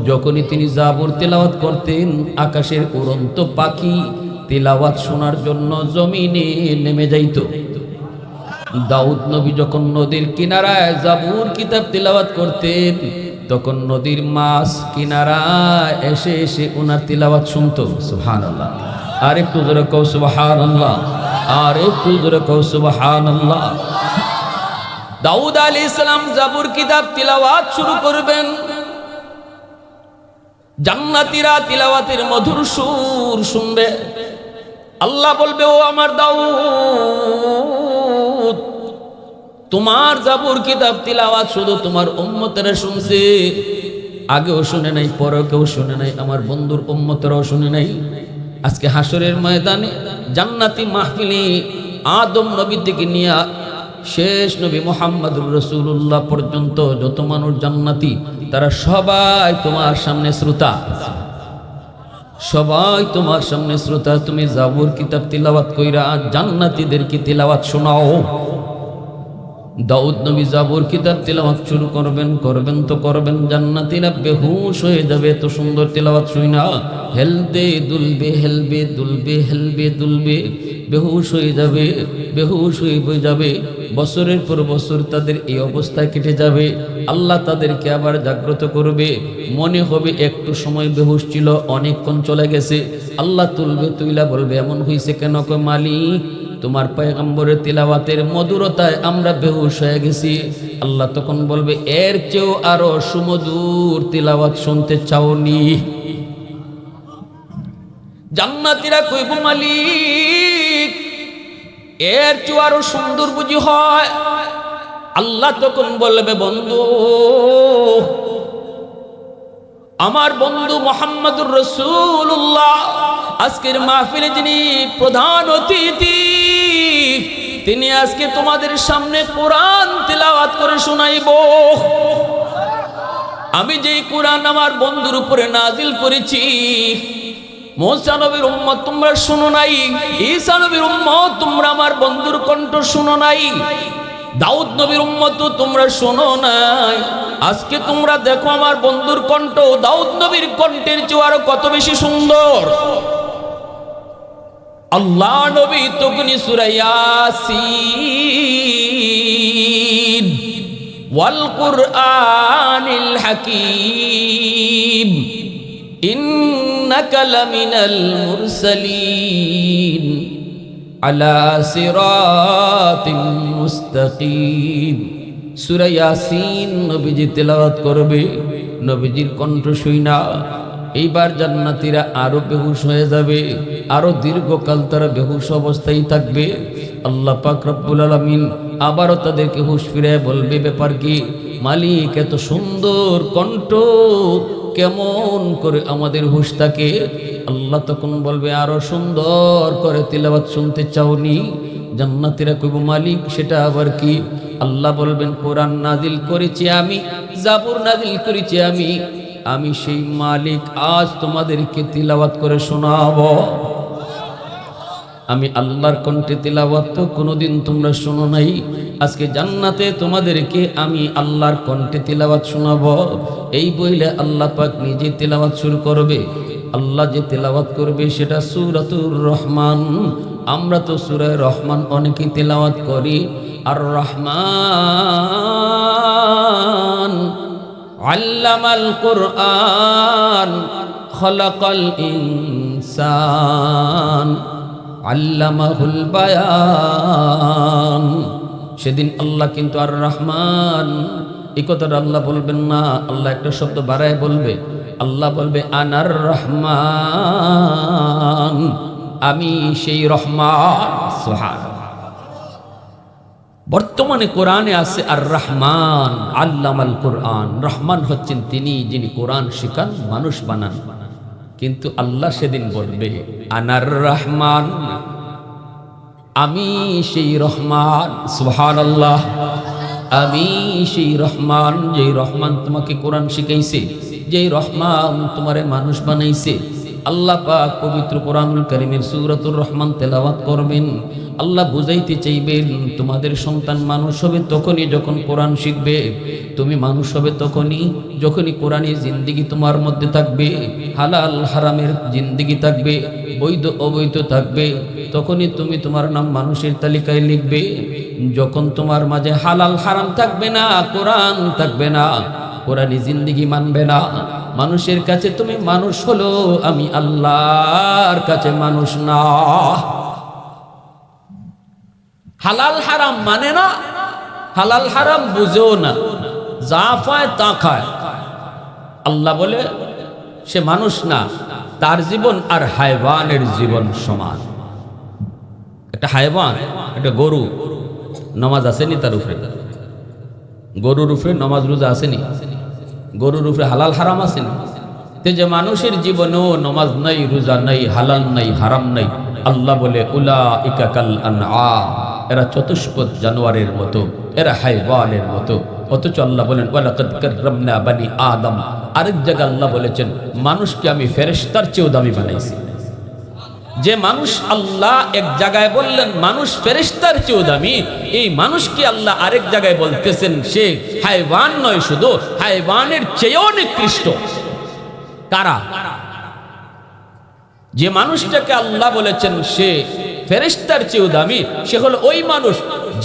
যখনই তিনি জাবুর তেলাওয়াত করতেন, আকাশের উড়ন্ত পাখি তেলাওয়াত শোনার জন্য জমিনে নেমে যাইত। দাউদ নবী যখন নদীর কিনারায় জাবুর কিতাব তেলাওয়াত করতেন, তখন নদীর মাছ কিনারায় এসে এসে ওনার তিলাওয়াত শুনতো। সুবহানাল্লাহ, আর একটু জোরে কও সুবহানাল্লাহ, আর একটু জোরে কও সুবহানাল্লাহ। দাউদ আলাইহিস সালাম জাবুর কিতাব তিলাওয়াত শুরু করবেন। জান্নাতীরা তিলাওয়াতের মধুর সুর শুনবে। আল্লাহ বলবে, ও আমার দাউদ, তোমার জাবুর কিতাব তিলাওয়াত শুধু তোমার উম্মতেরা শুনছে, আগেও শুনে নাই, পরেও কেউ শুনে নাই, আমার বন্ধুর উম্মতেরাও শুনে নাই। আজকে হাসরের ময়দানে জান্নাতি মাহফিলে আদম নবী থেকে নিয়ে শেষ নবী মুহাম্মদুর রাসূলুল্লাহ পর্যন্ত যত মানুষ জান্নাতি, তারা সবাই তোমার সামনে শ্রোতা, সবাই তোমার সামনে শ্রোতা। তুমি জাবুর কিতাব তিলাওয়াত কইরা জান্নাতীদেরকে তিলাওয়াত শোনাও। দাউদ নবী জাবুর কিতাব তিলাওয়াত শুরু করবেন তো করবেন, জান্নাতীরা বেহুশ হয়ে যাবে। এত সুন্দর তিলাওয়াত শুইনা হেলবে দুলবে, হেলবে দুলবে, হেলবে দুলবে, বেহুশ হয়ে যাবে, বেহুশ হয়ে যাবে। বছরের পর বছর তাদের এই অবস্থায় কেটে যাবে। আল্লাহ তাদেরকে আবার জাগ্রত করবে। মনে হবে একটু সময় বেহুশ ছিল, অনেকক্ষণ চলে গেছে। আল্লাহ তুলবে, তুইলা বলবে, এমন হয়েছে কেন? কয়, মালিক তোমার পয়গম্বরের তিলাওয়াতের মধুরতায় আমরা বেহুশ হয়ে গেছি। আল্লাহ তখন বলবে, এর চেয়েও আরো সুমধুর তিলাওয়াত শুনতে চাওনি? জান্নাতীরা কইব, মালিক এর চেয়েও আরো সুন্দর বুঝি হয়? আল্লাহ তখন বলবে, বন্ধু, আমার বন্ধু মুহাম্মদুর রাসূলুল্লাহ আজকের মাহফিলে যিনি প্রধান অতিথি, তিনি আজকে তোমাদের সামনে কোরআন তিলাওয়াত করে শোনাইব। আমি যেই কোরআন আমার বন্ধুর উপরে নাজিল করেছি, মুসা নবীর উম্মত তোমরা শুনো নাই, ঈসা নবীর উম্মত তোমরা আমার বন্ধুর কণ্ঠ শুনো নাই, দাউদ নবীর উম্মত তোমরা শোনো নাই। আজকে তোমরা দেখো আমার বন্ধুর কণ্ঠ দাউদ নবীর কণ্ঠের চেয়ে আরো কত বেশি সুন্দর। আল্লাহ নবী তখনই সূরা ইয়াসিন ওয়াল কুরআনিল হাকীম ইন্নাকা লামিনাল মুরসালিন আলা সিরাতিম মুস্তাকিম। সূরা ইয়াসিন নবীজি তেলাওয়াত করবে। নবীজির কণ্ঠ শুইনা এইবার জান্নাতীরা আরো বেহুশ হয়ে যাবে, আরো দীর্ঘকাল তারা বেহুশ অবস্থায় থাকবে। আল্লাহ পাক রব্বুল আলামিন আবারও তাদেরকে হুঁশ ফিরে বলবে, ব্যাপার কি মালিক? এত সুন্দর কণ্ঠ, কেমন করে আমাদের হুঁশ থাকে? আল্লাহ তখন বলবে, আরো সুন্দর করে তিলাওয়াত শুনতে চাওনি? জান্নাতীরা কইব, মালিক সেটা আবার কি? আল্লাহ বলবেন, কোরআন নাজিল করেছি আমি, জাবুর নাজিল করেছি আমি, আমি সেই মালিক আজ তোমাদেরকে তিলাওয়াত করে শোনাবো। আমি আল্লাহর কণ্ঠে তিলাওয়াত তো কোনোদিন তোমরা শোনো নাই, আজকে জান্নাতে তোমাদেরকে আমি আল্লাহর কণ্ঠে তিলাওয়াত শোনাবো। এই বইলে আল্লাহ পাক নিজে তিলাওয়াত শুরু করবে। আল্লাহ যে তিলাওয়াত করবে সেটা সূরাতুর রহমান। আমরা তো সূরা রহমান অনেকেই তিলাওয়াত করি। আর রহমান আল্লামাল কুরআন খলাকাল ইনসান আল্লামাহুল বায়ান। সেদিন আল্লাহ কিন্তু আর রহমান, এই কথাটা আল্লাহ বলবেন না, আল্লাহ একটা শব্দ বাড়ায় বলবে। আল্লাহ বলবে আনার রহমান, আমি সেই রহমান। সুবহানাল্লাহ। বর্তমানে কোরআনে আছে আর রহমান আল্লামাল কুরআন। রহমান হচ্ছেন তিনি যিনি কোরআন শিখান, মানুষ বানান। কিন্তু আল্লাহ সেদিন বলবে আনার রহমান, আমি সেই রহমান। সুবহানাল্লাহ। আমি সেই রহমান, যেই রহমান তোমাকে কোরআন শিখাইছে, যেই রহমান তোমারে মানুষ বানাইছে। আল্লাহ পাক পবিত্র কোরআনুল কারীমের সূরাতুর রহমান তেলাওয়াত করবেন। আল্লাহ বুঝাইতে চাইবেন তোমাদের সন্তান মানুষ হবে তখনই যখন কোরআন শিখবে, তুমি মানুষ হবে তখনই যখনই কোরআনের জিন্দেগি তোমার মধ্যে থাকবে, হালাল হারামের জিন্দেগি থাকবে, বৈধ অবৈধ থাকবে, তখনই তুমি তোমার নাম মানুষের তালিকায় লিখবে। যখন তোমার মাঝে হালাল হারাম থাকবে না, কোরআন থাকবে না, কোরআনী জিন্দেগি মানবে না, মানুষের কাছে তুমি মানুষ হলো, আমি আল্লাহর কাছে মানুষ না। হালাল হারাম মানে না, হালাল হারাম বুঝেও না, যা পায় তা খায়। আল্লাহ বলে সে মানুষ না, তার জীবন আর হায়ওয়ানের জীবন সমান। একটা হায়ওয়ান, একটা গরু, নামাজ আসেনি তার উপরে, গরুর উপরে নামাজ রোজা আসেনি, গরুর উপরে হালাল হারাম আসেনি। তে যে মানুষের জীবনেও নামাজ নাই, রোজা নাই, হালাল নাই, হারাম নাই, আল্লাহ বলে উলাইকা কাল আনআম, এরা চতুষ্পদ জানোয়ারের মতো, এরা হায়ওয়ানের মতো। অথচ আল্লাহ বলেন ওয়ালাকাদ কাররামনা বানি আদম। আরেক জায়গায় আল্লাহ বলেছেন মানুষকে আমি ফেরেশতার চেয়েও দামি বানাইছি। যে মানুষ আল্লাহ এক জায়গায় বললেন মানুষ ফেরেশতার চেয়েও দামি, এই মানুষকে আল্লাহ আরেক জায়গায় বলতেছেন সে হায়ওয়ান নয়, শুধু হায়ওয়ানের চেয়েও নিকৃষ্ট। কারা? যে মানুষটাকে আল্লাহ বলেছেন সে ফেরেশতার চেয়েও দামি, সে হলো ওই মানুষ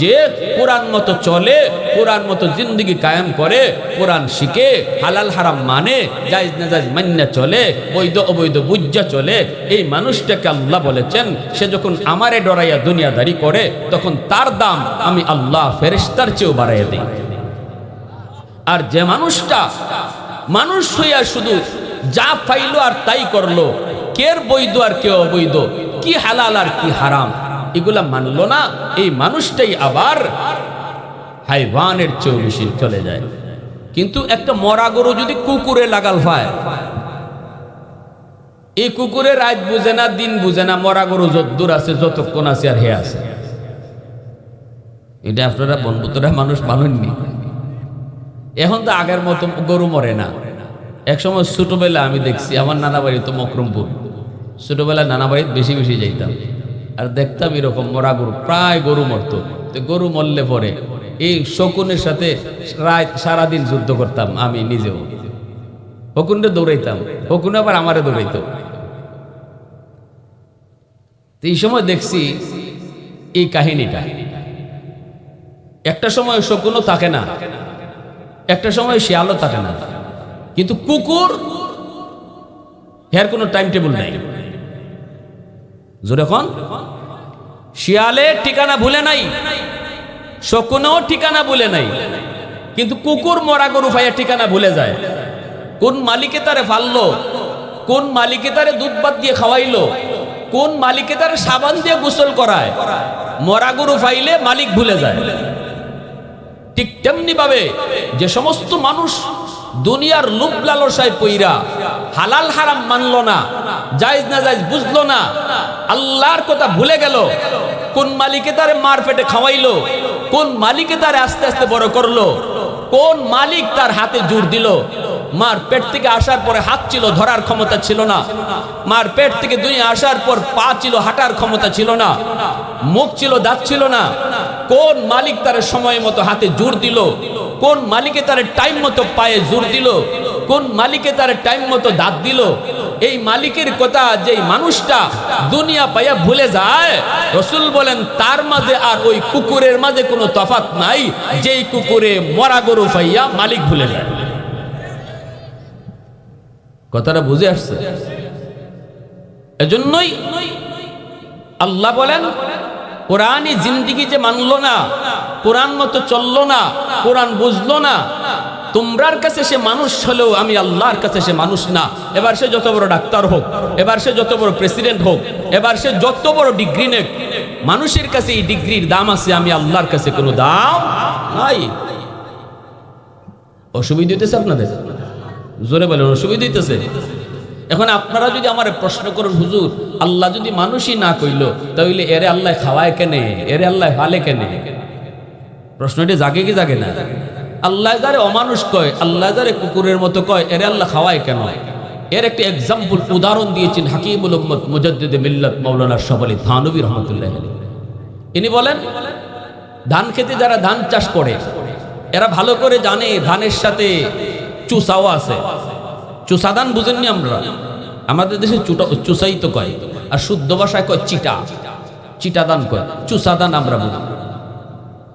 যে কোরআন মতো চলে, কোরআন মতো জিন্দেগি কায়েম করে, কোরআন শিখে, হালাল হারাম মানে, জায়েজ নাজায়েজ মান্য চলে, বৈধ অবৈধ বুঝা চলে। এই মানুষটাকে আল্লাহ বলেছেন সে যখন আমারে ডরাইয়া দুনিয়াদারি করে, তখন তার দাম আমি আল্লাহ ফেরেশতার চেয়েও বাড়াইয়া দিই। আর যে মানুষটা মানুষ হইয়া শুধু যা পাইলো আর তাই করলো, কের বৈধ আর কে অবৈধ, কি হালাল আর কি হারাম এগুলা মানলো না, এই মানুষটাই আবার হায়ওয়ানের চেয়েও বেশি চলে যায়। কিন্তু একটা মরা গরু যদি কুকুরে লাগাল পায়, এই কুকুরে রাত বুঝে না, দিন বুঝে না, মরা গরু যতদূর আছে যতক্ষণ আছে আর হে আছে। এটা আপনারা বন্ধুরা মানুষ মানেননি। এখন তো আগের মতো গরু মরে না। এক সময় ছোটবেলা আমি দেখছি, আমার নানা বাড়ি তো মকরমপুর, ছোটবেলায় নানা বাড়িতে বেশি বেশি যাইতাম আর দেখতাম এরকম মরা গরু, প্রায় গরু মরতো। তো গরু মরলে পরে এই শকুনের সাথে রাত সারাদিন যুদ্ধ করতাম আমি নিজেও। শকুনরে দৌড়াইতাম, শকুন আবার আমারে দৌড়াইতো। এই সময় দেখছি এই কাহিনীটা, একটা সময় শকুনও থাকে না, একটা সময় শিয়ালও থাকে না, কিন্তু কুকুর এর কোনো টাইম টেবিল নাই। যখন শিয়ালে ঠিকানা ভুলে নাই, শকুনও ঠিকানা ভুলে নাই, কিন্তু কুকুর মরা গরু পাইয়া ঠিকানা ভুলে যায়। কোন মালিকে তারে ফাললো, কোন মালিকে তারে দুধ ভাত দিয়ে খাওয়াইলো, কোন মালিকে তারে সাবান দিয়ে গোসল করায়, মরা গরু পাইলে মালিক ভুলে যায়। ঠিক তেমনি ভাবে যে সমস্ত মানুষ দুনিয়ার লোভ লালসায় পইরা হালাল হারাম মানলো না, জায়েজ না জায়েজ বুঝলো না, আল্লাহর কথা ভুলে গেল, কোন মালিকে তারে মার পেটে খাওয়াইলো, কোন মালিকে তারে আস্তে আস্তে বড় করলো, কোন মালিক তার হাতে জোর দিল, মার পেট থেকে আসার পরে হাত ছিল, ধরার ক্ষমতা ছিল না। মার পেট থেকে দুনিয়া আসার পর পা ছিল, হাঁটার ক্ষমতা ছিল না। মুখ ছিল, দাঁত ছিল না। কোন মালিক তার সময় মতো হাতে জোর দিল? কোন মালিকে তার টাইম মতো পায়ে জোর দিল? কোন মালিকে তার টাইম মতো দাঁত দিল? এই মালিকের কথা যেই মানুষটা দুনিয়া পাইয়া ভুলে যায়, রাসূল বলেন তার মাঝে আর ওই কুকুরের মাঝে কোনো তফাৎ নাই, যেই কুকুরে মরা গরু পাইয়া মালিক ভুলে যায়। কথাটা বুঝে আসছে? এজন্যই আল্লাহ বলেন কোরআনই জিন্দেগি যে মানলো না, কোরআন মতো চললো না, কোরআন বুঝলো না, তোমরার কাছে সে মানুষ হলেও আমি আল্লাহর কাছে সে মানুষ না। এবার সে যত বড় ডাক্তার হোক, এবার সে যত বড় প্রেসিডেন্ট হোক, এবার সে যত বড় ডিগ্রি নেক, মানুষের কাছে এই ডিগ্রির দাম আছে, আমি আল্লাহর কাছে কোনো দাম নাই। অসুবিধা হইতেছে আপনাদের? জোরে বলেন, অসুবিধা হইতেছে? এখন আপনারা যদি আমার প্রশ্ন করেন, হুজুর আল্লাহ যদি মানুষই না কইল, তাহলে এরে আল্লাহ খাওয়ায় কেনে, এরে আল্লাহ ফালে কেনে? প্রশ্নটি জাগে কি জাগে না? আল্লাহ যারে অমানুষ কয়, আল্লাহ যারে কুকুরের মতো কয়, এরে আল্লাহ খাওয়ায় কেন? এর একটা এক্সাম্পল, উদাহরণ দিয়েছেন হাকিমুল উম্মত মুজাদ্দিদে মিল্লাত মাওলানা শাহ আলী থানভী রাহমাতুল্লাহ আলাইহি। ইনি বলেন ধান খেতে যারা ধান চাষ করে এরা ভালো করে জানে ধানের সাথে চুসাও আছে। চুসা ধান বুঝেননি? আমরা আমাদের দেশে চুসাই তো কয়, আর শুদ্ধ ভাষায় কয় চিটা, চিটা ধান কয়, চুসা ধান আমরা বুঝি।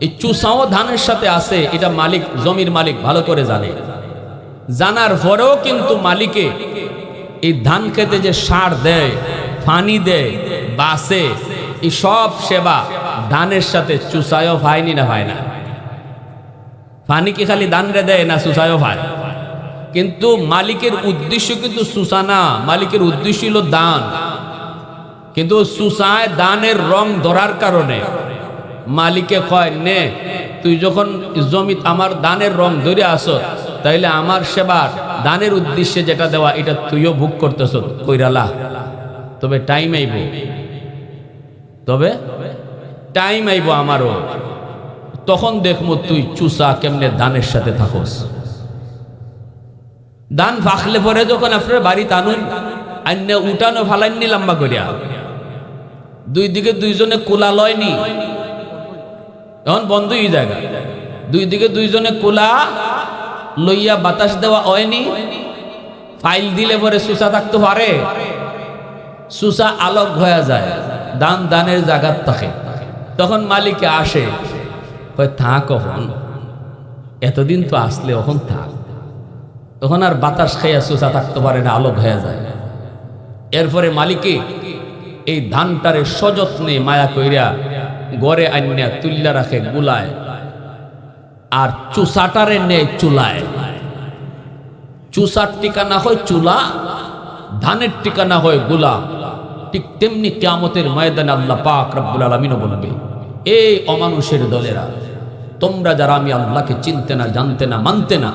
এই চুসাও ধানের সাথে আছে, এটা মালিক, জমির মালিক ভালো করে জানে। জানার পরেও কিন্তু মালিকে এই ধান খেতে যে সার দেয়, পানি দেয়, বাসে, এই সব সেবা ধানের সাথে চুসায়ও ভাইনি না ভাই না? পানি কি খালি ধান রে দেয় না চুসায়ও ভাই? কিন্তু মালিকের উদ্দেশ্য কিন্তু চুসা না, মালিকের উদ্দেশ্য হলো দান। কিন্তু চুসায় দানের রং ধরার কারণে মালিকে কয় নে, তুই যখন জমিত আমার দানের রং ধরে আসো, তাইলে আমার সেবার দানের উদ্দেশ্যে যেটা দেওয়া এটা তুইও ভোগ করতেছ, কইরালা। তবে টাইম আইব, তবে টাইম আইব আমারও, তখন দেখবো তুই চুসা কেমনে দানের সাথে থাকস। দান ফাঁকলে পরে যখন আপনার বাড়ি টানুন, আন্য উঠানো ফালাইনি লম্বা করিয়া, দুই দিকে দুইজনে কোলা লয়নি, এখন বন্ধ হয়ে জায়গা, দুই দিকে দুইজনে কোলা লইয়া বাতাস দেওয়া হয়নি। ফাইল দিলে পরে সুসা থাকতে পারে? সুসা আলোক হয়ে যায়, দান দানের জায়গার থাকে। তখন মালিকে আসে, থাক কখন, এতদিন তো আসলে এখন থাক। তখন আর বাতাস খাইয়া সুসা থাকতে পারে না, আলোক হয়ে যায়। এরপরে মালিকে এই ধানটারে সযত্নে মায়া কইরা গড়ে আনিয়া তুল্লা রাখে গুলায়, আর চুসাটারে নেয় চুলায়। চুসার ঠিকানা হয় চুলা, ধানের ঠিকানা হয় গুলা। ঠিক তেমনি কিয়ামতের ময়দানে আল্লাহ পাক রব্বুল আলামিন বলবে, এই অমানুষের দলেরা, তোমরা যারা আমি আল্লাহকে চিনতে না, জানতে না, মানতে না,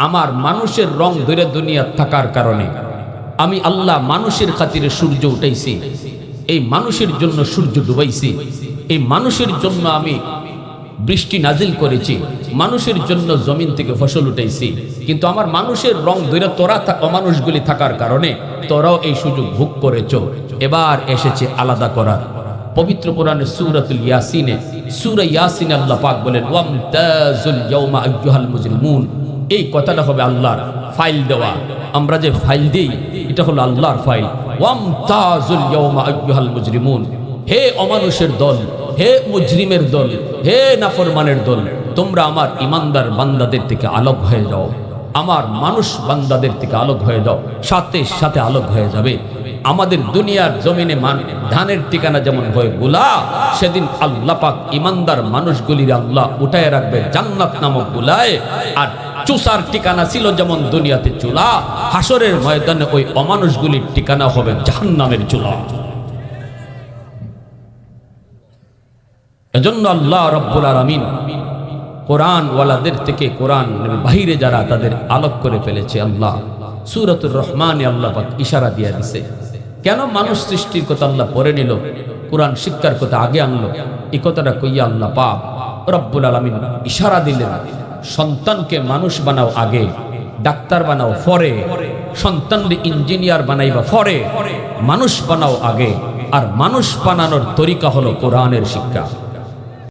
আমার মানুষের রং ধরে দুনিয়া থাকার কারণে আমি আল্লাহ মানুষের খাতিরে সূর্য উঠাইছি, এই মানুষের জন্য সূর্য ডুবাইছি, এই মানুষের জন্য আমি বৃষ্টি নাজিল করেছি, মানুষের জন্য জমিন থেকে ফসল উঠাইছি। কিন্তু আমার মানুষের রং ধরে তোরা অমানুষগুলি থাকার কারণে তোরাও এই সুযোগ ভোগ করেছ। এবার এসেছে আলাদা করার। পবিত্র কোরআনে সূরাতুল ইয়াসিনে, সূরা ইয়াসিনে আল্লাহ পাক বলেন, ওয়ামতাজুল ইয়াউমা আইয়ুহাল মুজরিমুন। এই কথাটা হবে আল্লাহর ফাইল দেওয়া। আমরা যে ফাইল দিই এটা হলো আল্লাহর ফাইল। ওয়ামতাজুল ইয়াউমা আইয়ুহাল মুজরিমুন, হে অমানুষের দল, হে মুজরিমের দল, হে নাফরমানের দল, তোমরা আমার ইমানদার বান্দাদের থেকে আলোক হয়ে যাও, আমার মানুষ বান্দাদের থেকে আলোক হয়ে যাও। সাথে সাথে আলোক হয়ে যাবে। আমাদের দুনিয়ার জমিনে ধানের ঠিকানা যেমন হয় গুলা, সেদিন আল্লাহ পাক ইমানদার মানুষগুলির আল্লাহ উঠায় রাখবে জান্নাত নামক গুলায়। আর চুসার ঠিকানা ছিল যেমন দুনিয়াতে চুলা, হাসরের ময়দানে ওই অমানুষগুলির ঠিকানা হবে জাহান্নামের চুলা। এজন্য আল্লাহ রাব্বুল আলামিন কোরআন ওয়ালাদের থেকে কোরআন বাহিরে যারা তাদের আলোক করে ফেলেছে। আল্লাহ সূরাতুর রহমানে আল্লাহ পাক ইশারা দিয়ে দিছে। কেন মানুষ সৃষ্টির কথা আল্লাহ পরে নিল, কোরআন শিক্ষার কথা আগে আনলো? এই কথাটা কইয়া আল্লাহ পাক রব্বুল আলামিন ইশারা দিলেন, সন্তানকে মানুষ বানাও আগে, ডাক্তার বানাও পরে, সন্তানরে ইঞ্জিনিয়ার বানাইবা পরে, মানুষ বানাও আগে। আর মানুষ বানানোর তরিকা হলো কোরআনের শিক্ষা।